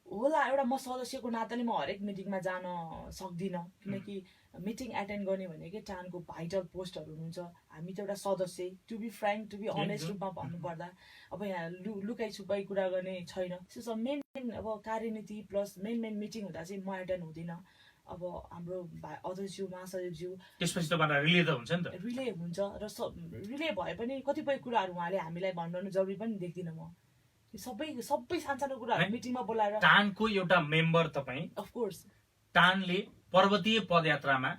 होला? एउटा म सदस्यको नाताले म हरेक मिटिङमा जान सक्दिनँ, किनकि मिटिङ एटेन्ड गर्ने भनेकै टानको भाइटल पोस्टहरू हुनुहुन्छ। हामी त एउटा सदस्य, to be frank to be honest रूपमा भन्नुपर्दा अब यहाँ लुकाइ छुपाइ कुरा गर्ने छैन। सो मेन अब कार्यनीति प्लस मेन मिटिङ हुँदा चाहिँ म एटेन्ड हुँदिनँ। अब हाम्रो अध्यक्षज्यू महासचिवज्यू त्यसपछि तपाईँलाई रिले त हुन्छ नि त? रिले हुन्छ र रिले भए पनि कतिपय कुराहरू उहाँले हामीलाई भन्नु जरुरी पनि देख्दिनँ म। सबै सानसानो कुराहरू मिटिङमा बोलाएर टानको एउटा मेम्बर तपाईँ, अफकोर्स टानले पर्वतीय पदयात्रामा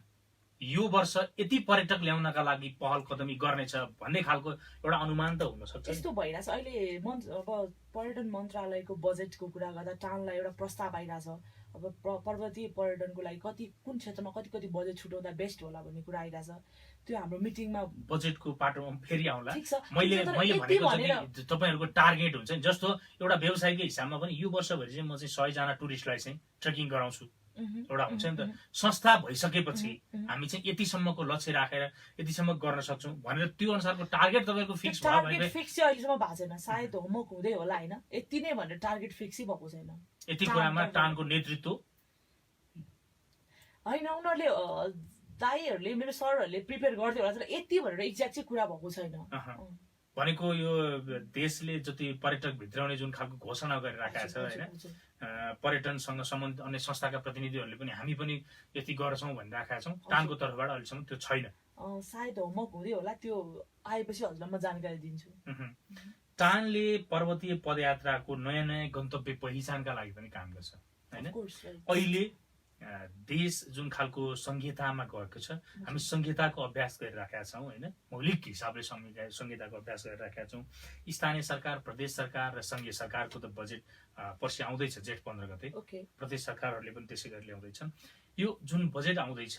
यो वर्ष यति पर्यटक ल्याउनका लागि पहल कदमी गर्नेछ भन्ने खालको एउटा अनुमान त हुन सक्छ। यस्तो भइरहेछ अहिले अब पर्यटन मन्त्रालयको बजेटको कुरा गर्दा टानलाई एउटा प्रस्ताव आइरहेछ। अब पर्वतीय पर्यटनको लागि कुन क्षेत्रमा कति बजेट छुटाउँदा बेस्ट होला भन्ने कुरा आइरहेछ। त्यो हाम्रो मिटिङमा बजेटको पाटोमा फेरि आउँला। ठिक छ, मैले भनेको चाहिँ तपाईँहरूको टार्गेट हुन्छ नि, जस्तो एउटा व्यवसायको हिसाबमा पनि यो वर्षभरि चाहिँ म चाहिँ 100 जना टुरिस्टलाई चाहिँ ट्रेकिङ गराउँछु एउटा हुन्छ नि त। संस्था भइसकेपछि हामी चाहिँ यतिसम्मको लक्ष्य राखेर यतिसम्म गर्न सक्छौँ भनेर त्यो अनुसारको टार्गेट तपाईँको फिक्स भयो भने फिक्स चाहिँ अहिलेसम्म भएको छैन। सायद होमवर्क हुँदै होला होइन, यति नै भनेर टार्गेट फिक्सै भएको छैन। यति कुरामा टानको नेतृत्व होइन, उनीहरूले दाइहरूले मेरो सरहरूले प्रिपेयर गर्दै होला, तर यति भनेर एक्ज्याक्ट चाहिँ कुरा भएको छैन। भनेको यो देशले जति पर्यटक भित्राउने जुन खालको घोषणा गरिराखेको छ होइन, पर्यटनसँग सम्बन्धित अन्य संस्थाका प्रतिनिधिहरूले पनि हामी पनि यति गर्छौँ भनिराखेका छौँ, टानको तर्फबाट अहिलेसम्म त्यो छैन। सायद होमवर्क हुँदै होला, त्यो आएपछि हजुरलाई म जानकारी दिन्छु। टानले पर्वतीय पदयात्राको नयाँ नयाँ गन्तव्य पहिचानका लागि पनि काम गर्छ होइन। अहिले देश जुन खालको संहितामा गएको छ, हामी संहिताको अभ्यास गरिराखेका छौँ होइन, मौलिक हिसाबले संहिताको अभ्यास गरिराखेका छौँ। स्थानीय सरकार, प्रदेश सरकार र संघीय सरकारको त बजेट पर्सि आउँदैछ जेठ 15 गते। प्रदेश सरकारहरूले पनि त्यसै गरी ल्याउँदैछन्। यो जुन बजेट आउँदैछ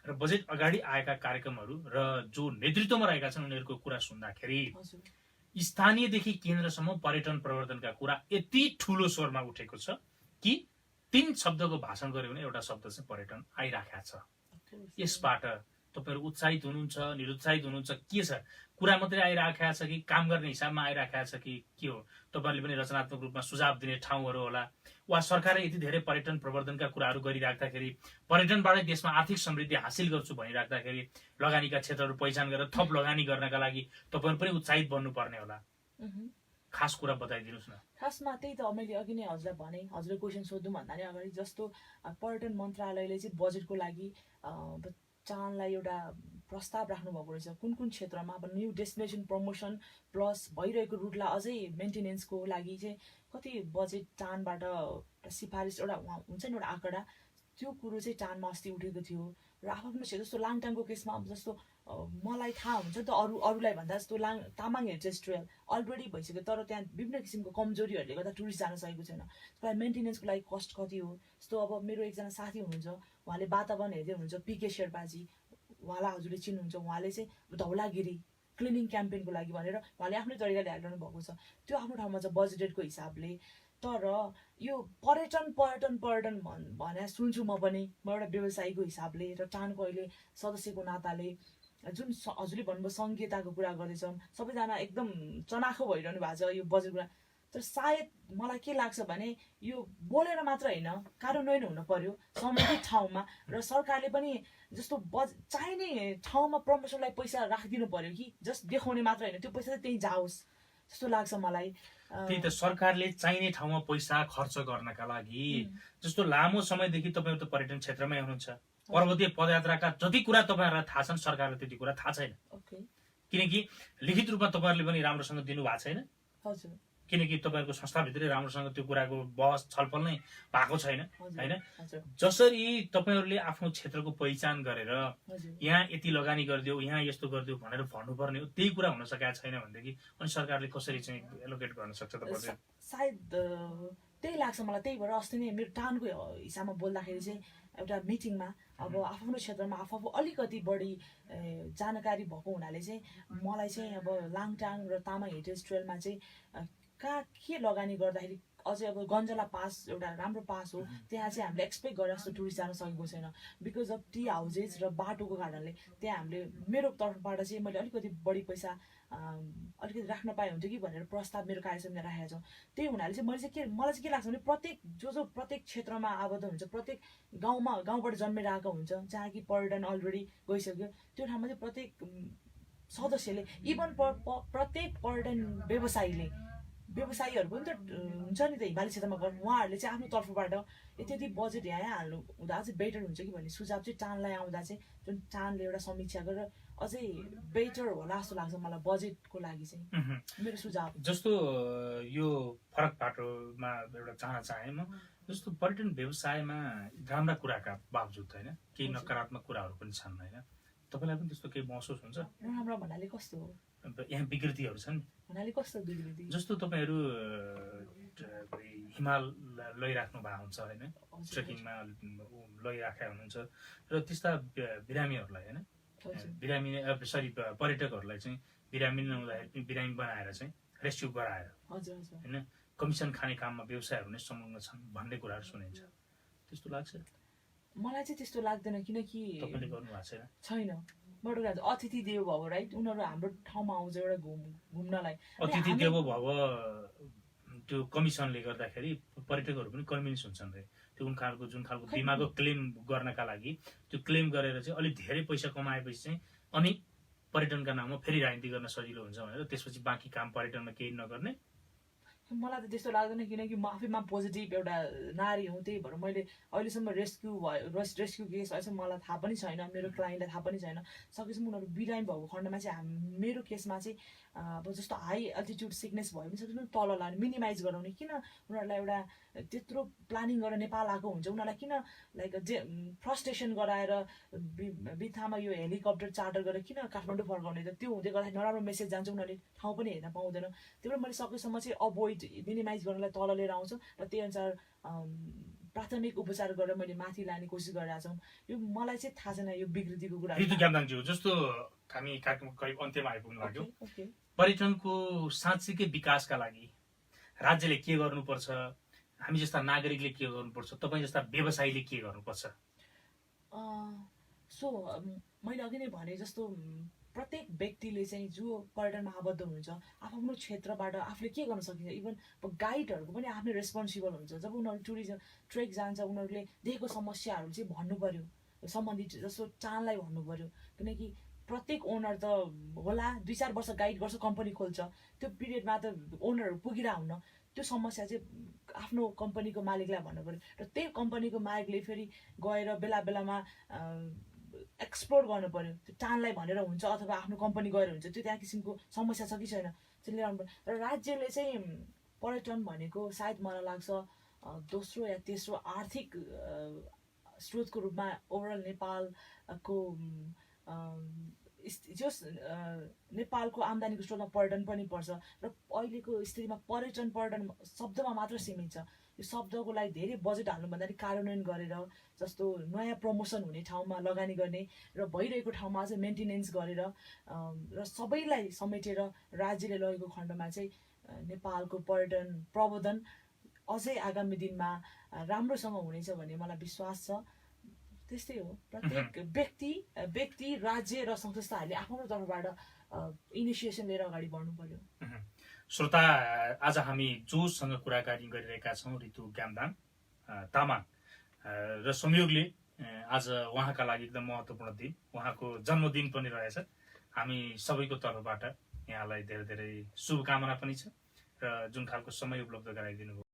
र बजेट अगाडि आएका कार्यक्रमहरू र जो नेतृत्वमा रहेका छन् उनीहरूको कुरा सुन्दाखेरि स्थानीयदेखि केन्द्रसम्म पर्यटन प्रवर्धनका कुरा यति ठुलो स्वरमा उठेको छ कि 3 शब्दको भाषण गर्यो भने एउटा शब्द चाहिँ पर्यटन आइराखेको छ। यसबाट तपाईँहरू उत्साहित हुनुहुन्छ, निरुत्साहित हुनुहुन्छ, के छ? कुरा मात्रै आइराखेको छ कि काम गर्ने हिसाबमा आइराखेको छ कि के हो? तपाईँहरूले पनि रचनात्मक रूपमा सुझाव दिने ठाउँहरू होला, वा सरकारले यति धेरै पर्यटन प्रवर्धनका कुराहरू गरिराख्दाखेरि पर्यटनबाटै देशमा आर्थिक समृद्धि हासिल गर्छु भनिराख्दाखेरि लगानीका क्षेत्रहरू पहिचान गरेर थप लगानी गर्नका लागि तपाईँहरू पनि उत्साहित बन्नुपर्ने होला। खास कुरा बताइदिनुहोस् न। खासमा त्यही त मैले अघि नै हजुरलाई भने, हजुरले क्वेसन सोध्नु भन्दा नि अगाडि जस्तो पर्यटन मन्त्रालयले चाहिँ बजेटको लागि चानलाई एउटा प्रस्ताव राख्नु भएको रहेछ। कुन क्षेत्रमा अब न्यू डेस्टिनेसन प्रमोसन प्लस भइरहेको रुटलाई अझै मेन्टेनेन्सको लागि चाहिँ कति बजेट टानबाट सिफारिस एउटा हुन्छ नि एउटा आँकडा, त्यो कुरो चाहिँ टानमा अस्ति उठेको थियो। र आफ्नो क्षेत्र जस्तो लाङटाङको केसमा अब जस्तो मलाई थाहा हुन्छ नि त अरूलाई भन्दा जस्तो तामाङ हेरिटेज ट्रेल अलरेडी भइसक्यो, तर त्यहाँ विभिन्न किसिमको कमजोरीहरूले गर्दा टुरिस्ट जान सकेको छैन। त्यसलाई मेन्टेनेन्सको लागि कस्ट कति हो? जस्तो अब मेरो एकजना साथी हुनुहुन्छ, उहाँले वातावरण हेर्दै हुनुहुन्छ, पिके शेर्पाजी, उहाँलाई हजुरले चिन्नुहुन्छ। उहाँले चाहिँ धौलागिरी क्लिनिङ क्याम्पेनको लागि भनेर उहाँले आफ्नै तरिकाले हालिरहनु भएको छ। त्यो आफ्नो ठाउँमा छ बजेटेडको हिसाबले। तर यो पर्यटन भने सुन्छु म पनि, म एउटा व्यवसायीको हिसाबले र टानको अहिले सदस्यको नाताले जुन हजुरले भन्नुभयो संहिताको कुरा गर्दैछौँ, सबैजना एकदम चनाखो भइरहनु भएको छ यो बजेट कुरा। तर सायद मलाई के लाग्छ भने यो बोलेर मात्र होइन, कार्यान्वयन हुन पर्यो सम्बन्धित ठाउँमा, र सरकारले पनि जस्तो चाहिने ठाउँमा प्रमोसनलाई पैसा राखिदिनु पर्यो कि जस्ट देखाउने मात्र होइन, त्यो पैसा चाहिँ त्यहीँ जाओस् जस्तो लाग्छ मलाई। त्यही त, सरकारले चाहिने ठाउँमा पैसा खर्च गर्नका लागि जस्तो लामो समयदेखि तपाईँहरू त पर्यटन क्षेत्रमै हुनुहुन्छ, पर्वतीय पदयात्राका जति कुरा तपाईँहरूलाई थाहा छन् सरकारलाई त्यति कुरा थाहा छैन। किनकि लिखित रूपमा तपाईँहरूले पनि राम्रोसँग दिनु भएको छैन, किनकि तपाईँहरूको संस्थाभित्रै राम्रोसँग त्यो कुराको बहस छलफल नै भएको छैन होइन। जसरी तपाईँहरूले आफ्नो क्षेत्रको पहिचान गरेर यहाँ यति लगानी गरिदियो, यहाँ यस्तो गरिदियो भनेर भन्नुपर्ने हो, त्यही कुरा हुन सकेको छैन भनेदेखि अनि सरकारले कसरी चाहिँ एलोकेट गर्न सक्छ त? सायद त्यही लाग्छ मलाई। त्यही भएर अस्ति नै मेरो टानको हिसाबमा बोल्दाखेरि चाहिँ एउटा मिटिङमा अब आफ्नो क्षेत्रमा आफू अलिकति बढी जानकारी भएको हुनाले चाहिँ मलाई चाहिँ अब लाङटाङ र तामाङ हेरिटेज ट्रेलमा चाहिँ कहाँ के लगानी गर्दाखेरि अझै अब गन्जला पास एउटा राम्रो पास हो, त्यहाँ चाहिँ हामीले एक्सपेक्ट गरे जस्तो टुरिस्ट जान सकेको छैन बिकज अफ टी हाउजेस र बाटोको कारणले। त्यहाँ हामीले मेरो तर्फबाट चाहिँ मैले अलिकति बढी पैसा अलिकति राख्न पाए हुन्थ्यो कि भनेर प्रस्ताव मेरो कार्यसमितिमा राखेका छौँ। त्यही हुनाले चाहिँ मलाई चाहिँ के लाग्छ भने प्रत्येक क्षेत्रमा आबद्ध हुन्छ, प्रत्येक गाउँबाट जन्मेर आएको हुन्छ जहाँ कि पर्यटन अलरेडी गइसक्यो, त्यो ठाउँमा चाहिँ प्रत्येक सदस्यले इभन प्रत्येक पर्यटन व्यवसायीहरू पनि त हुन्छ नि त हिमाली क्षेत्रमा गर्नु, उहाँहरूले चाहिँ आफ्नो तर्फबाट यति बजेट यहाँ हाल्नु हुँदा अझै बेटर हुन्छ कि भन्ने सुझाव चाहिँ टानलाई आउँदा चाहिँ जुन टानले एउटा समीक्षा गरेर अझै बेटर होला जस्तो लाग्छ मलाई बजेटको लागि चाहिँ मेरो सुझाव। जस्तो यो फरक बाटोमा एउटा जान चाहे म, जस्तो पर्यटन व्यवसायमा राम्रा कुराका बावजुद होइन केही हजुर। नकारात्मक कुराहरू पनि छन् होइन, तपाईँलाई पनि त्यस्तो केही महसुस हुन्छ? नराम्रो भन्नाले कस्तो हो? अब यहाँ विकृतिहरू छन्, भन्नाले कस्तो विकृति? जस्तो तपाईँहरू हिमाल लैराख्नु भएको हुन्छ होइन, हजुर, ट्रेकिङमा लैराखेका हुनुहुन्छ र त्यस्ता बिरामीहरूलाई होइन, हजुर, पर्यटकहरूलाई चाहिँ बिरामी नहुँदाखेरि पनि बिरामी बनाएर चाहिँ रेस्क्यु गराएर हजुर, हजुर। होइन कमिसन खाने काममा व्यवसायहरू नै संलग्न छन् भन्ने कुराहरू सुनिन्छ, त्यस्तो लाग्छ? मलाई चाहिँ त्यस्तो लाग्दैन, किनकि तपाईँले गर्नु भएको छैन? छैन। बडो कुरा चाहिँ अतिथि देव भव, राइट? उनीहरू हाम्रो ठाउँमा आउँछ एउटा घुम्नलाई। अनि अतिथि हामी- देवो भव त्यो कमिसनले गर्दाखेरि पर्यटकहरू पनि कन्भिन्स हुन्छन् रे, त्यो जुन खालको खै- बिमाको क्लेम गर्नका लागि त्यो क्लेम गरेर चाहिँ अलिक धेरै पैसा कमाएपछि चाहिँ अनि पर्यटनका नाममा फेरि राजनीति गर्न सजिलो हुन्छ भनेर त्यसपछि बाँकी काम पर्यटनमा केही नगर्ने। मलाई त त्यस्तो लाग्दैन, किनकि म आफैमा पोजिटिभ एउटा नारी हुँ, त्यही भएर मैले अहिलेसम्म रेस्क्यु केस अहिलेसम्म मलाई थाहा पनि छैन, मेरो क्लाइन्टलाई थाहा पनि छैन। सकेसम्म उनीहरू बिरामी भएको खण्डमा चाहिँ मेरो केसमा चाहिँ अब जस्तो हाई अल्टिट्युड सिकनेस भयो भने सकेसम्म तल लाने, मिनिमाइज गराउने। किन उनीहरूलाई एउटा त्यत्रो प्लानिङ गरेर नेपाल आएको हुन्छ, उनीहरूलाई किन लाइक फ्रस्ट्रेसन गराएर बित्थामा यो हेलिकप्टर चार्टर गरेर किन काठमाडौँ फर्काउने त? त्यो हुँदै गर्दाखेरि नराम्रो मेसेज जान्छ, उनीहरूले ठाउँ पनि हेर्न पाउँदैन। त्यही भएर मैले सकेसम्म चाहिँ अभोइड मिनिमाइज गर्नलाई तल लिएर आउँछु र त्यही अनुसार प्राथमिक उपचार गरेर मैले माथि लाने कोसिस गरिरहेको छौँ। यो मलाई चाहिँ थाहा छैन यो विकृतिको कुरा। ऋतु ज्ञानदाङज्यू, जस्तो हामी कार्यक्रम करिब अन्त्यमा आइपुग्नु लाग्यो, ओके, पर्यटनको साँच्चीकै विकासका लागि राज्यले के गर्नुपर्छ, हामी जस्ता नागरिकले के गर्नुपर्छ, तपाईँ जस्ता व्यवसायीले के गर्नुपर्छ? सो मैले अघि नै भने जस्तो प्रत्येक व्यक्तिले चाहिँ जो पर्यटनमा आबद्ध हुनुहुन्छ आफ्नो क्षेत्रबाट आफूले के गर्न सकिन्छ। इभन गाइडहरूको पनि आफ्नै रेस्पोन्सिबल हुन्छ। जब उनीहरू टुरिज्म ट्रेक जान्छ, उनीहरूले देखेको समस्याहरू चाहिँ भन्नु पर्यो, सम्बन्धित जस्तो चाललाई भन्नु पर्यो। किनकि प्रत्येक ओनर त होला 2-4 वर्ष गाइड गर्छ, कम्पनी खोल्छ, त्यो पिरियडमा त ओनरहरू पुगिरह हुन्न। त्यो समस्या चाहिँ आफ्नो कम्पनीको मालिकलाई भन्नु पर्यो र त्यही कम्पनीको मालिकले फेरि गएर बेला बेलामा एक्सप्लोर गर्नु पर्यो। त्यो टानलाई भनेर हुन्छ अथवा आफ्नो कम्पनी गएर हुन्छ, त्यो त्यहाँ किसिमको समस्या छ कि छैन त्यो लिएर आउनु पर्यो। र राज्यले चाहिँ पर्यटन भनेको सायद मलाई लाग्छ दोस्रो या तेस्रो आर्थिक स्रोतको रूपमा ओभरअल नेपालको नेपालको आम्दानीको स्रोतमा पर्यटन पनि पर्छ। र अहिलेको स्थितिमा पर्यटन शब्दमा मात्र सीमित छ। यो शब्दको लागि धेरै बजेट हाल्नुभन्दा नि कार्यान्वयन गरेर जस्तो नयाँ प्रमोसन हुने ठाउँमा लगानी गर्ने र भइरहेको ठाउँमा चाहिँ मेन्टेनेन्स गरेर र सबैलाई समेटेर राज्यले लगेको खण्डमा चाहिँ नेपालको पर्यटन प्रवर्धन अझै आगामी दिनमा राम्रोसँग हुनेछ भन्ने मलाई विश्वास छ। त्यस्तै हो, प्रत्येक व्यक्ति राज्य र संस्थाहरूले आफ्नो तर्फबाट इनिसिएसन लिएर अगाडि बढ्नु पर्यो। श्रोता, आज हामी जोसँग कुराकानी गरिरहेका छौँ ऋतु ज्ञानदाङ तामाङ र संयोगले आज उहाँका लागि एकदम महत्त्वपूर्ण दिन, उहाँको जन्मदिन पनि रहेछ। हामी सबैको तर्फबाट यहाँलाई धेरै धेरै शुभकामना पनि छ र जुन खालको समय उपलब्ध गराइदिनु भयो